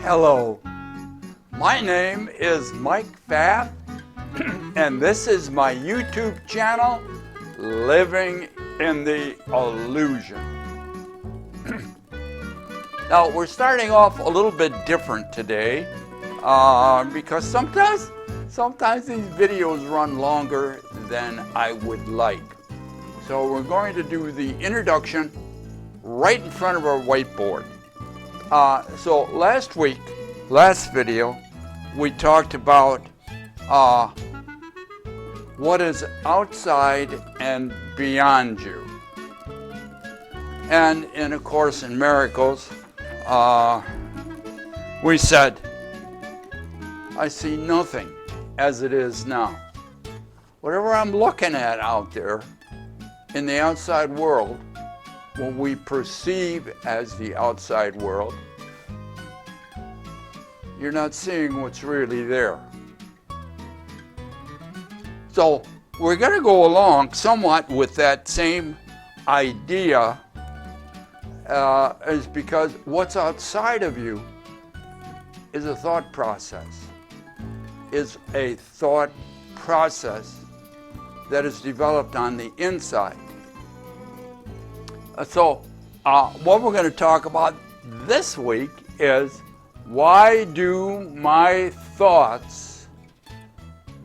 Hello, my name is Mike Pfaff, and this is my YouTube channel, Living in the Illusion. Now, we're starting off a little bit different today because sometimes these videos run longer than I would like. So we're going to do the introduction right in front of our whiteboard. So last video, we talked about what is outside and beyond you. And in A Course in Miracles, we said, I see nothing as it is now. Whatever I'm looking at out there in the outside world, what we perceive as the outside world, you're not seeing what's really there. So we're going to go along somewhat with that same idea, is because what's outside of you is a thought process, is a thought process that is developed on the inside. So what we're going to talk about this week is, why do my thoughts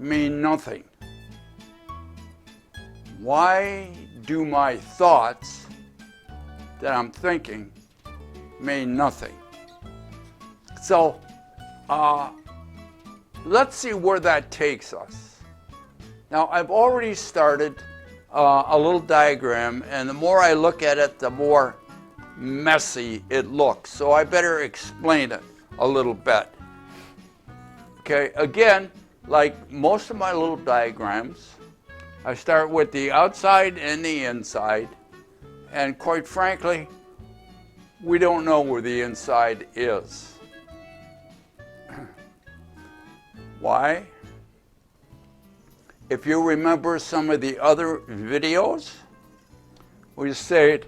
mean nothing? Why do my thoughts that I'm thinking mean nothing? So let's see where that takes us. Now, I've already started a little diagram, and the more I look at it, the more messy it looks. So I better explain it a little bit. Okay, again, like most of my little diagrams, I start with the outside and the inside, and quite frankly, we don't know where the inside is. Why? If you remember some of the other videos, we said,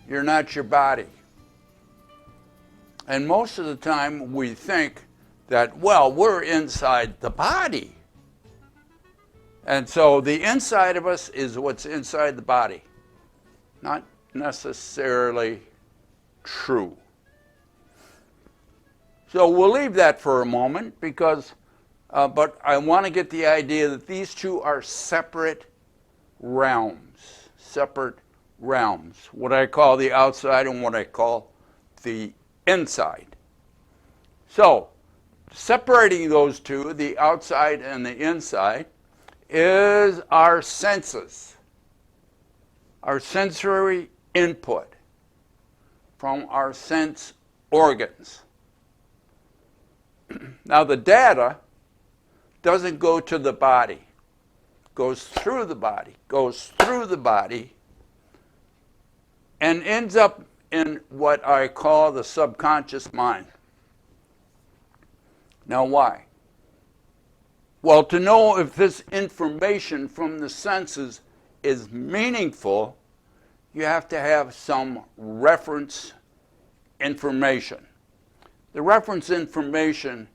you're not your body. And most of the time we think that, well, we're inside the body. And so the inside of us is what's inside the body. Not necessarily true. So we'll leave that for a moment because but I want to get the idea that these two are separate realms, what I call the outside and what I call the inside. So, separating those two, the outside and the inside, is our senses, our sensory input from our sense organs. Now, the data doesn't go to the body, goes through the body, and ends up in what I call the subconscious mind. Now, why? Well, to know if this information from the senses is meaningful, you have to have some reference information. The reference information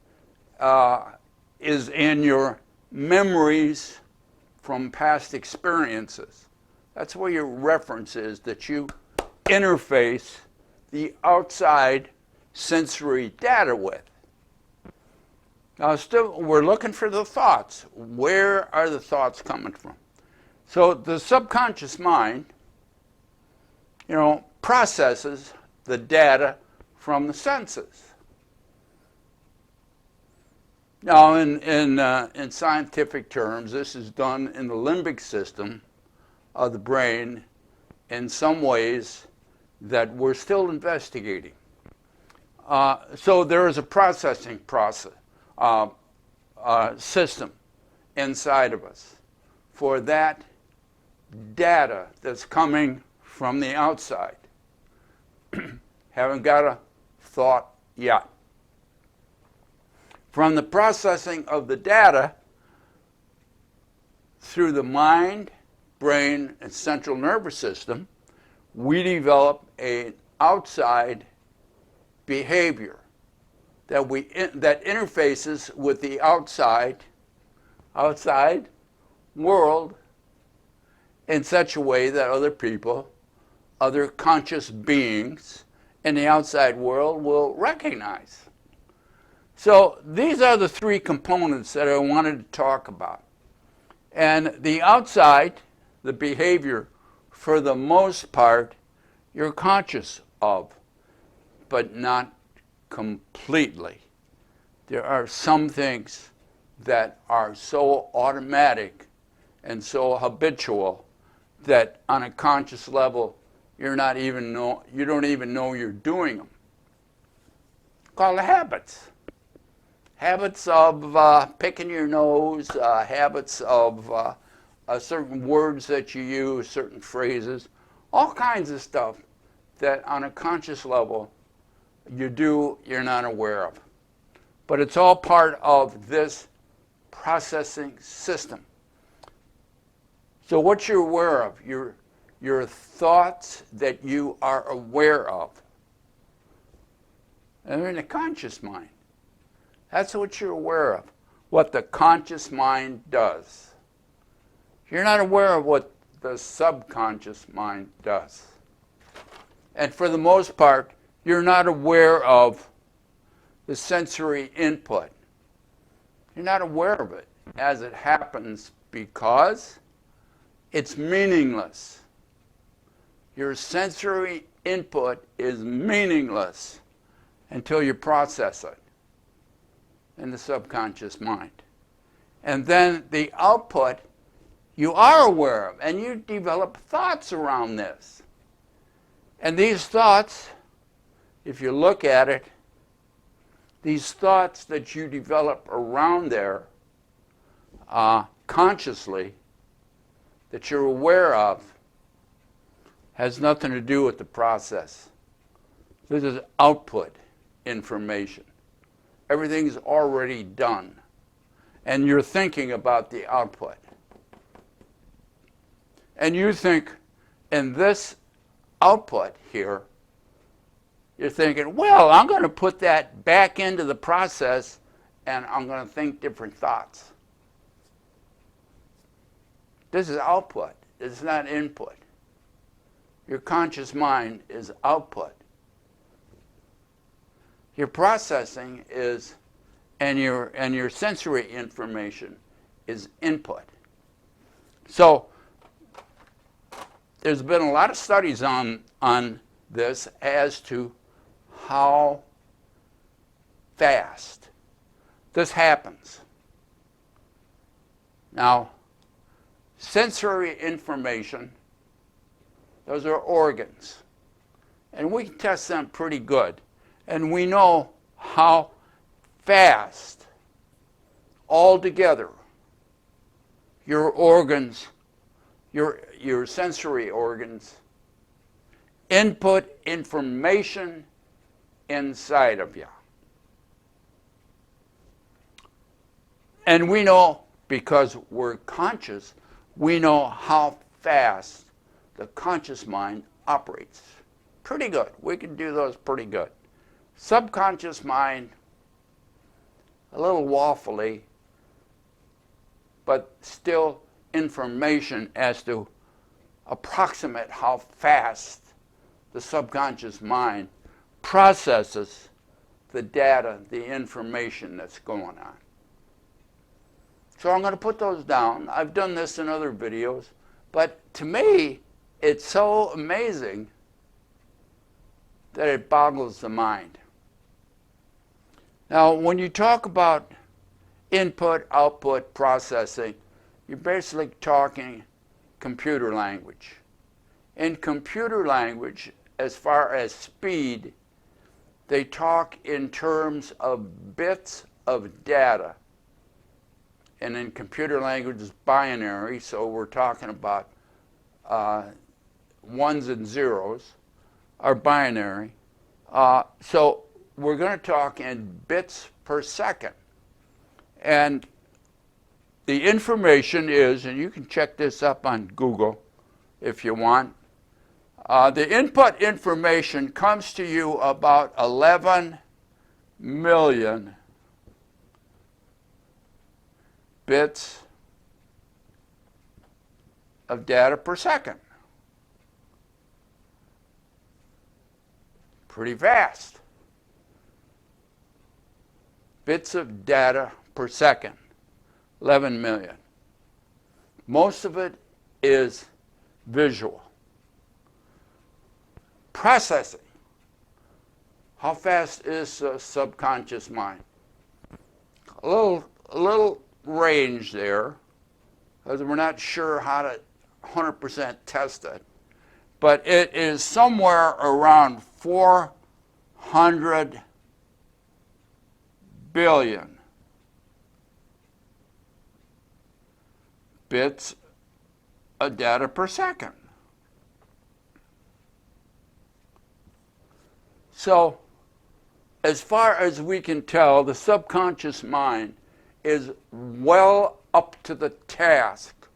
is in your memories from past experiences. That's where your reference is, that you interface the outside sensory data with. Now, still, we're looking for the thoughts. Where are the thoughts coming from? So the subconscious mind, processes the data from the senses. Now, in scientific terms, this is done in the limbic system of the brain in some ways that we're still investigating. So there is a processing system inside of us for that data that's coming from the outside. Haven't got a thought yet. From the processing of the data through the mind, brain, and central nervous system, we develop an outside behavior that interfaces with the outside world in such a way that other people, other conscious beings in the outside world will recognize. So these are the three components that I wanted to talk about. And the outside, the behavior, for the most part, you're conscious of, but not completely. There are some things that are so automatic and so habitual that on a conscious level you don't even know you're doing them. Called habits. Habits of picking your nose, habits of certain words that you use, certain phrases, all kinds of stuff that on a conscious level you do, you're not aware of. But it's all part of this processing system. So what you're aware of, your thoughts that you are aware of, they're in the conscious mind. That's what you're aware of, what the conscious mind does. You're not aware of what the subconscious mind does. And for the most part, you're not aware of the sensory input. You're not aware of it as it happens because it's meaningless. Your sensory input is meaningless until you process it in the subconscious mind. And then the output you are aware of, and you develop thoughts around this. And these thoughts, if you look at it, these thoughts that you develop around there consciously, that you're aware of, has nothing to do with the process. This is output information. Everything's already done. And you're thinking about the output. And you think in this output here, you're thinking, well, I'm going to put that back into the process and I'm going to think different thoughts. This is output. It's not input. Your conscious mind is output. Your processing is, and your sensory information is input. So there's been a lot of studies on this as to how fast this happens. Now, sensory information, those are organs. And we can test them pretty good. And we know how fast, altogether, your organs, your sensory organs, input information inside of you. And we know, because we're conscious, we know how fast the conscious mind operates. Pretty good. We can do those pretty good. Subconscious mind, a little waffly, but still information as to approximate how fast the subconscious mind processes the data, the information that's going on. So I'm going to put those down. I've done this in other videos, but to me, it's so amazing that it boggles the mind. Now, when you talk about input, output, processing, you're basically talking computer language. In computer language, as far as speed, they talk in terms of bits of data. And in computer language, it's binary, so we're talking about ones and zeros are binary. So we're going to talk in bits per second. And the information is, and you can check this up on Google if you want, the input information comes to you about 11 million bits of data per second. Pretty fast. Bits of data per second, 11 million. Most of it is visual. Processing. How fast is the subconscious mind? A little range there, because we're not sure how to 100% test it. But it is somewhere around 400 billion bits of data per second. So, as far as we can tell, the subconscious mind is well up to the task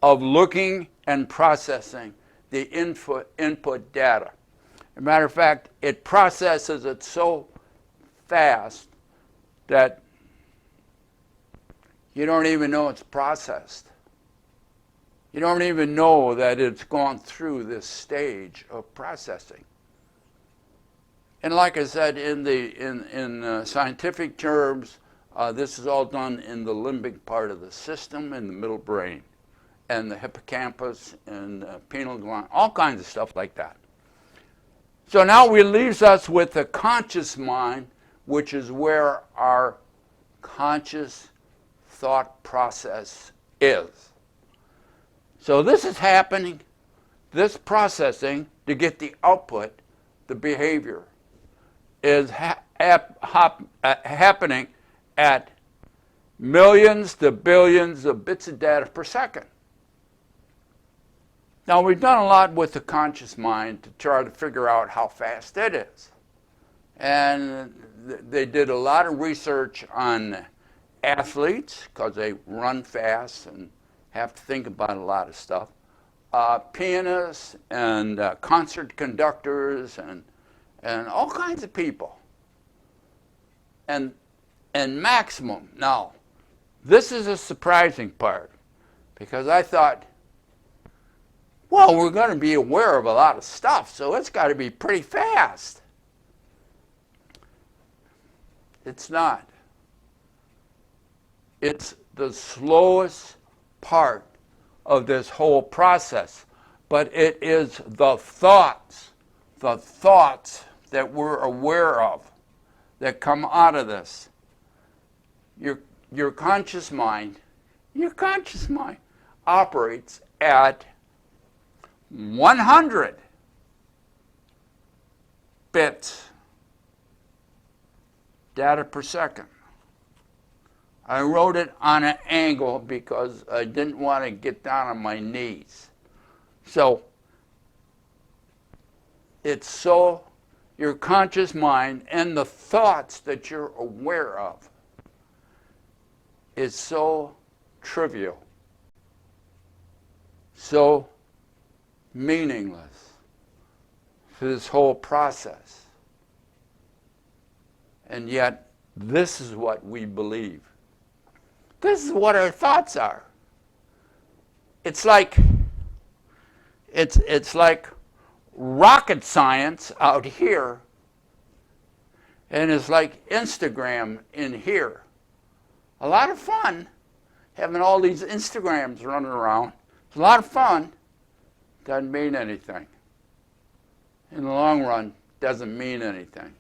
of looking and processing the input data. As a matter of fact, it processes it so fast that you don't even know it's processed. You don't even know that it's gone through this stage of processing. And like I said, in scientific terms, this is all done in the limbic part of the system, in the middle brain, and the hippocampus, and the pineal gland, all kinds of stuff like that. So now it leaves us with the conscious mind, which is where our conscious thought process is. So this is happening, this processing to get the output, the behavior, is happening at millions to billions of bits of data per second. Now, we've done a lot with the conscious mind to try to figure out how fast it is. And they did a lot of research on athletes, because they run fast and have to think about a lot of stuff, pianists and concert conductors and all kinds of people. And maximum. Now, this is a surprising part, because I thought, well, we're going to be aware of a lot of stuff, so it's got to be pretty fast. It's not. It's the slowest part of this whole process, but it is the thoughts that we're aware of that come out of this. Your conscious mind operates at 100 bits data per second. I wrote it on an angle because I didn't want to get down on my knees. So it's so, your conscious mind and the thoughts that you're aware of is so trivial, so meaningless to this whole process. And yet, this is what we believe. This is what our thoughts are. It's like rocket science out here, and it's like Instagram in here. A lot of fun having all these Instagrams running around. It's a lot of fun. Doesn't mean anything. In the long run, doesn't mean anything.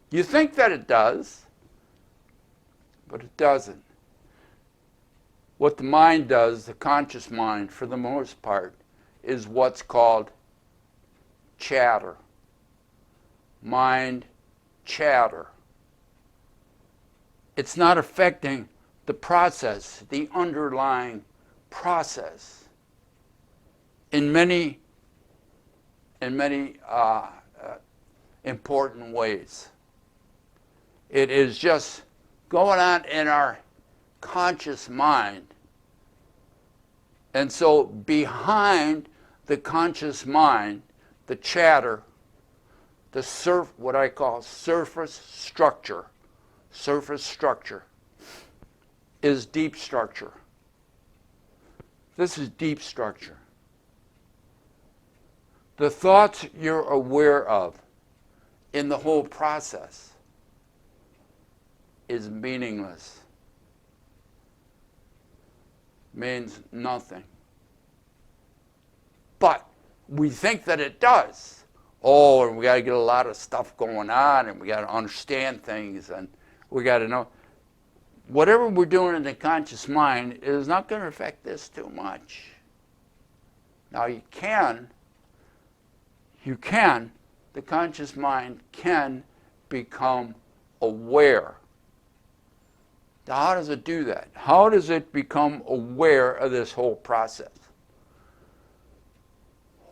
You think that it does, but it doesn't. What the mind does, the conscious mind, for the most part, is what's called chatter. Mind chatter. It's not affecting the process, the underlying process, in many important ways. It is just going on in our conscious mind. And so behind the conscious mind, the chatter, what I call surface structure is deep structure. This is deep structure. The thoughts you're aware of in the whole process is meaningless. Means nothing. But we think that it does. Oh, and we got to get a lot of stuff going on, and we got to understand things, and we got to know. Whatever we're doing in the conscious mind is not going to affect this too much. Now the conscious mind can become aware. Now, how does it do that? How does it become aware of this whole process?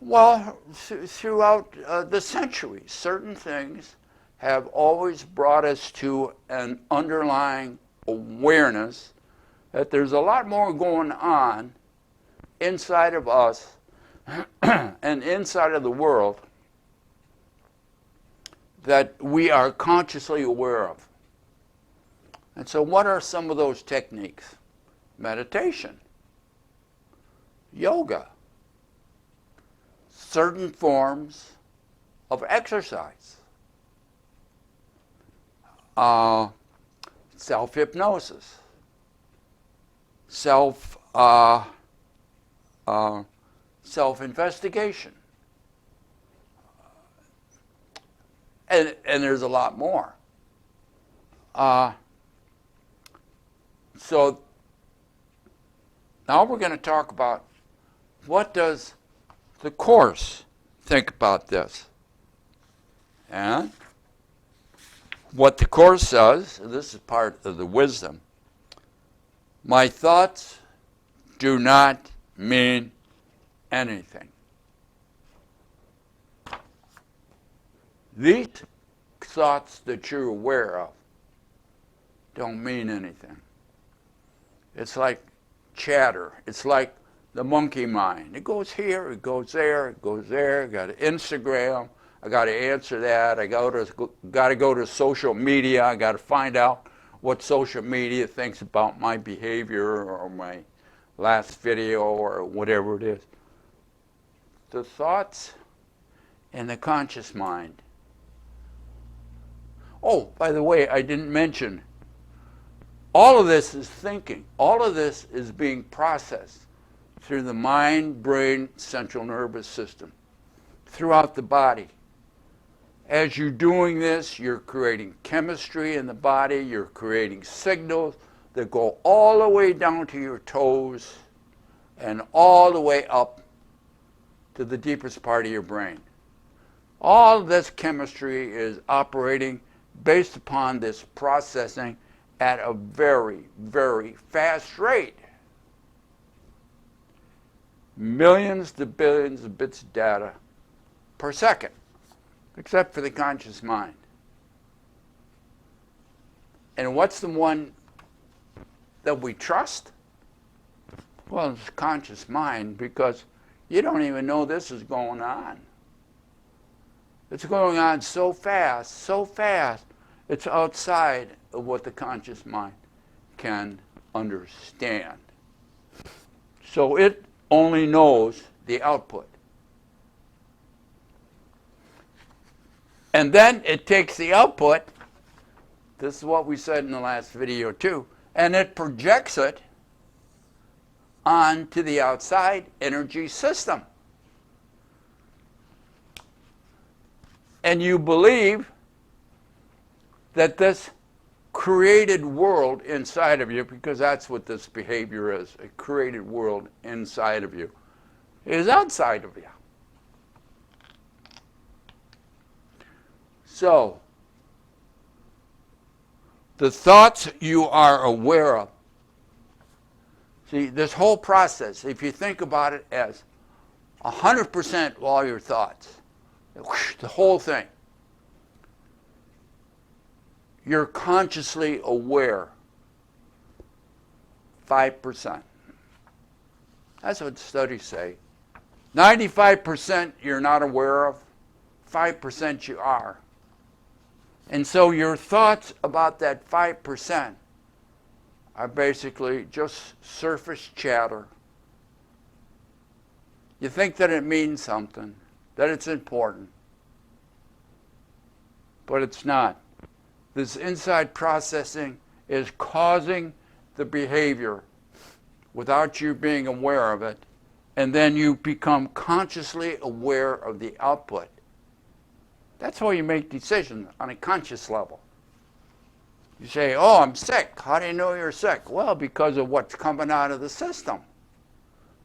Well, throughout the centuries, certain things have always brought us to an underlying awareness that there's a lot more going on inside of us and inside of the world that we are consciously aware of. And so what are some of those techniques? Meditation, yoga, certain forms of exercise, self-hypnosis, self-investigation, and there's a lot more. So now we're going to talk about what does the Course think about this. And what the Course says, this is part of the wisdom, my thoughts do not mean anything. These thoughts that you're aware of don't mean anything. It's like chatter. It's like the monkey mind. It goes here, it goes there, it goes there. I got to Instagram. I got to answer that. I got to go to social media. I got to find out what social media thinks about my behavior or my last video or whatever it is. The thoughts in the conscious mind. Oh, by the way, I didn't mention, all of this is thinking. All of this is being processed through the mind, brain, central nervous system, throughout the body. As you're doing this, you're creating chemistry in the body, you're creating signals that go all the way down to your toes and all the way up to the deepest part of your brain. All this chemistry is operating based upon this processing at a very, very fast rate. Millions to billions of bits of data per second, except for the conscious mind. And what's the one that we trust? Well, it's conscious mind, because you don't even know this is going on. It's going on so fast, it's outside of what the conscious mind can understand. So it only knows the output. And then it takes the output, this is what we said in the last video too, and it projects it onto the outside energy system. And you believe that this created world inside of you, because that's what this behavior is, a created world inside of you, is outside of you. So, the thoughts you are aware of, see, this whole process, if you think about it as 100% of all your thoughts, the whole thing, you're consciously aware 5%. That's what studies say. 95% you're not aware of, 5% you are. And so your thoughts about that 5% are basically just surface chatter. You think that it means something, that it's important, but it's not. This inside processing is causing the behavior without you being aware of it, and then you become consciously aware of the output. That's how you make decisions on a conscious level. You say, oh, I'm sick. How do you know you're sick? Well, because of what's coming out of the system.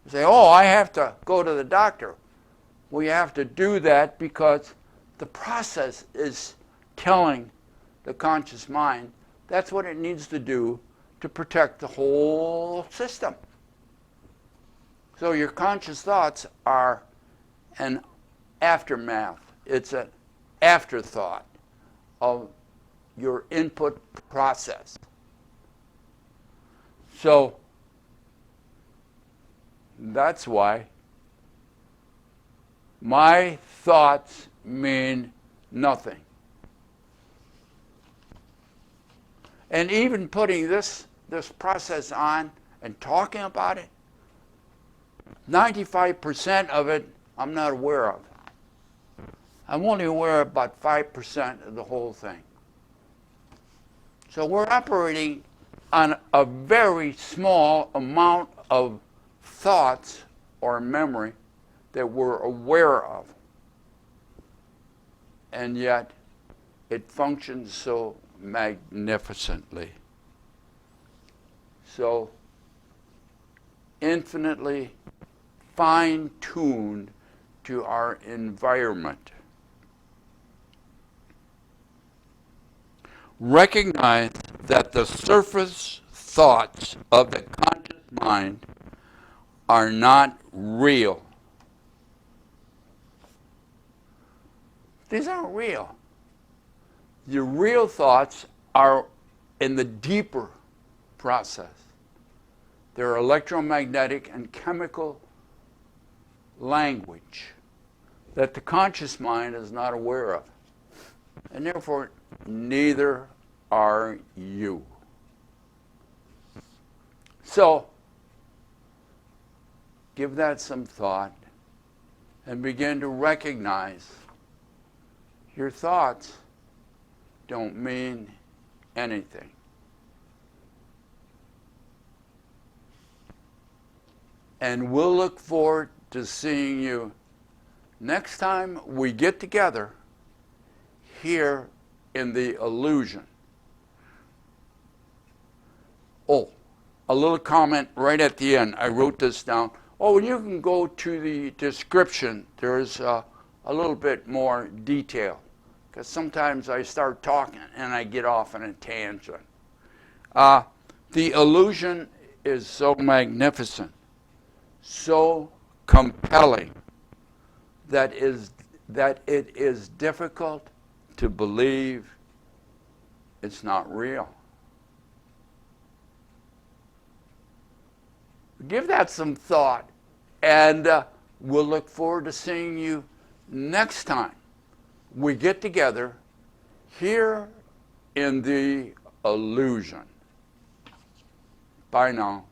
You say, oh, I have to go to the doctor. Well, you have to do that because the process is telling the conscious mind that's what it needs to do to protect the whole system. So your conscious thoughts are an aftermath. It's an afterthought of your input process. So that's why my thoughts mean nothing. And even putting this process on and talking about it, 95% of it I'm not aware of. I'm only aware of about 5% of the whole thing. So we're operating on a very small amount of thoughts or memory that we're aware of. And yet it functions so magnificently. So infinitely fine-tuned to our environment. Recognize that the surface thoughts of the conscious mind are not real. These aren't real. The real thoughts are in the deeper process. They're electromagnetic and chemical language that the conscious mind is not aware of. And therefore, neither are you. So, give that some thought and begin to recognize your thoughts don't mean anything. And we'll look forward to seeing you next time we get together here in the illusion. Oh, a little comment right at the end. I wrote this down. Oh, you can go to the description. There's a little bit more detail, because sometimes I start talking and I get off on a tangent. The illusion is so magnificent, so compelling, that it is difficult to believe it's not real. Give that some thought, and we'll look forward to seeing you next time we get together here in the illusion. Bye now.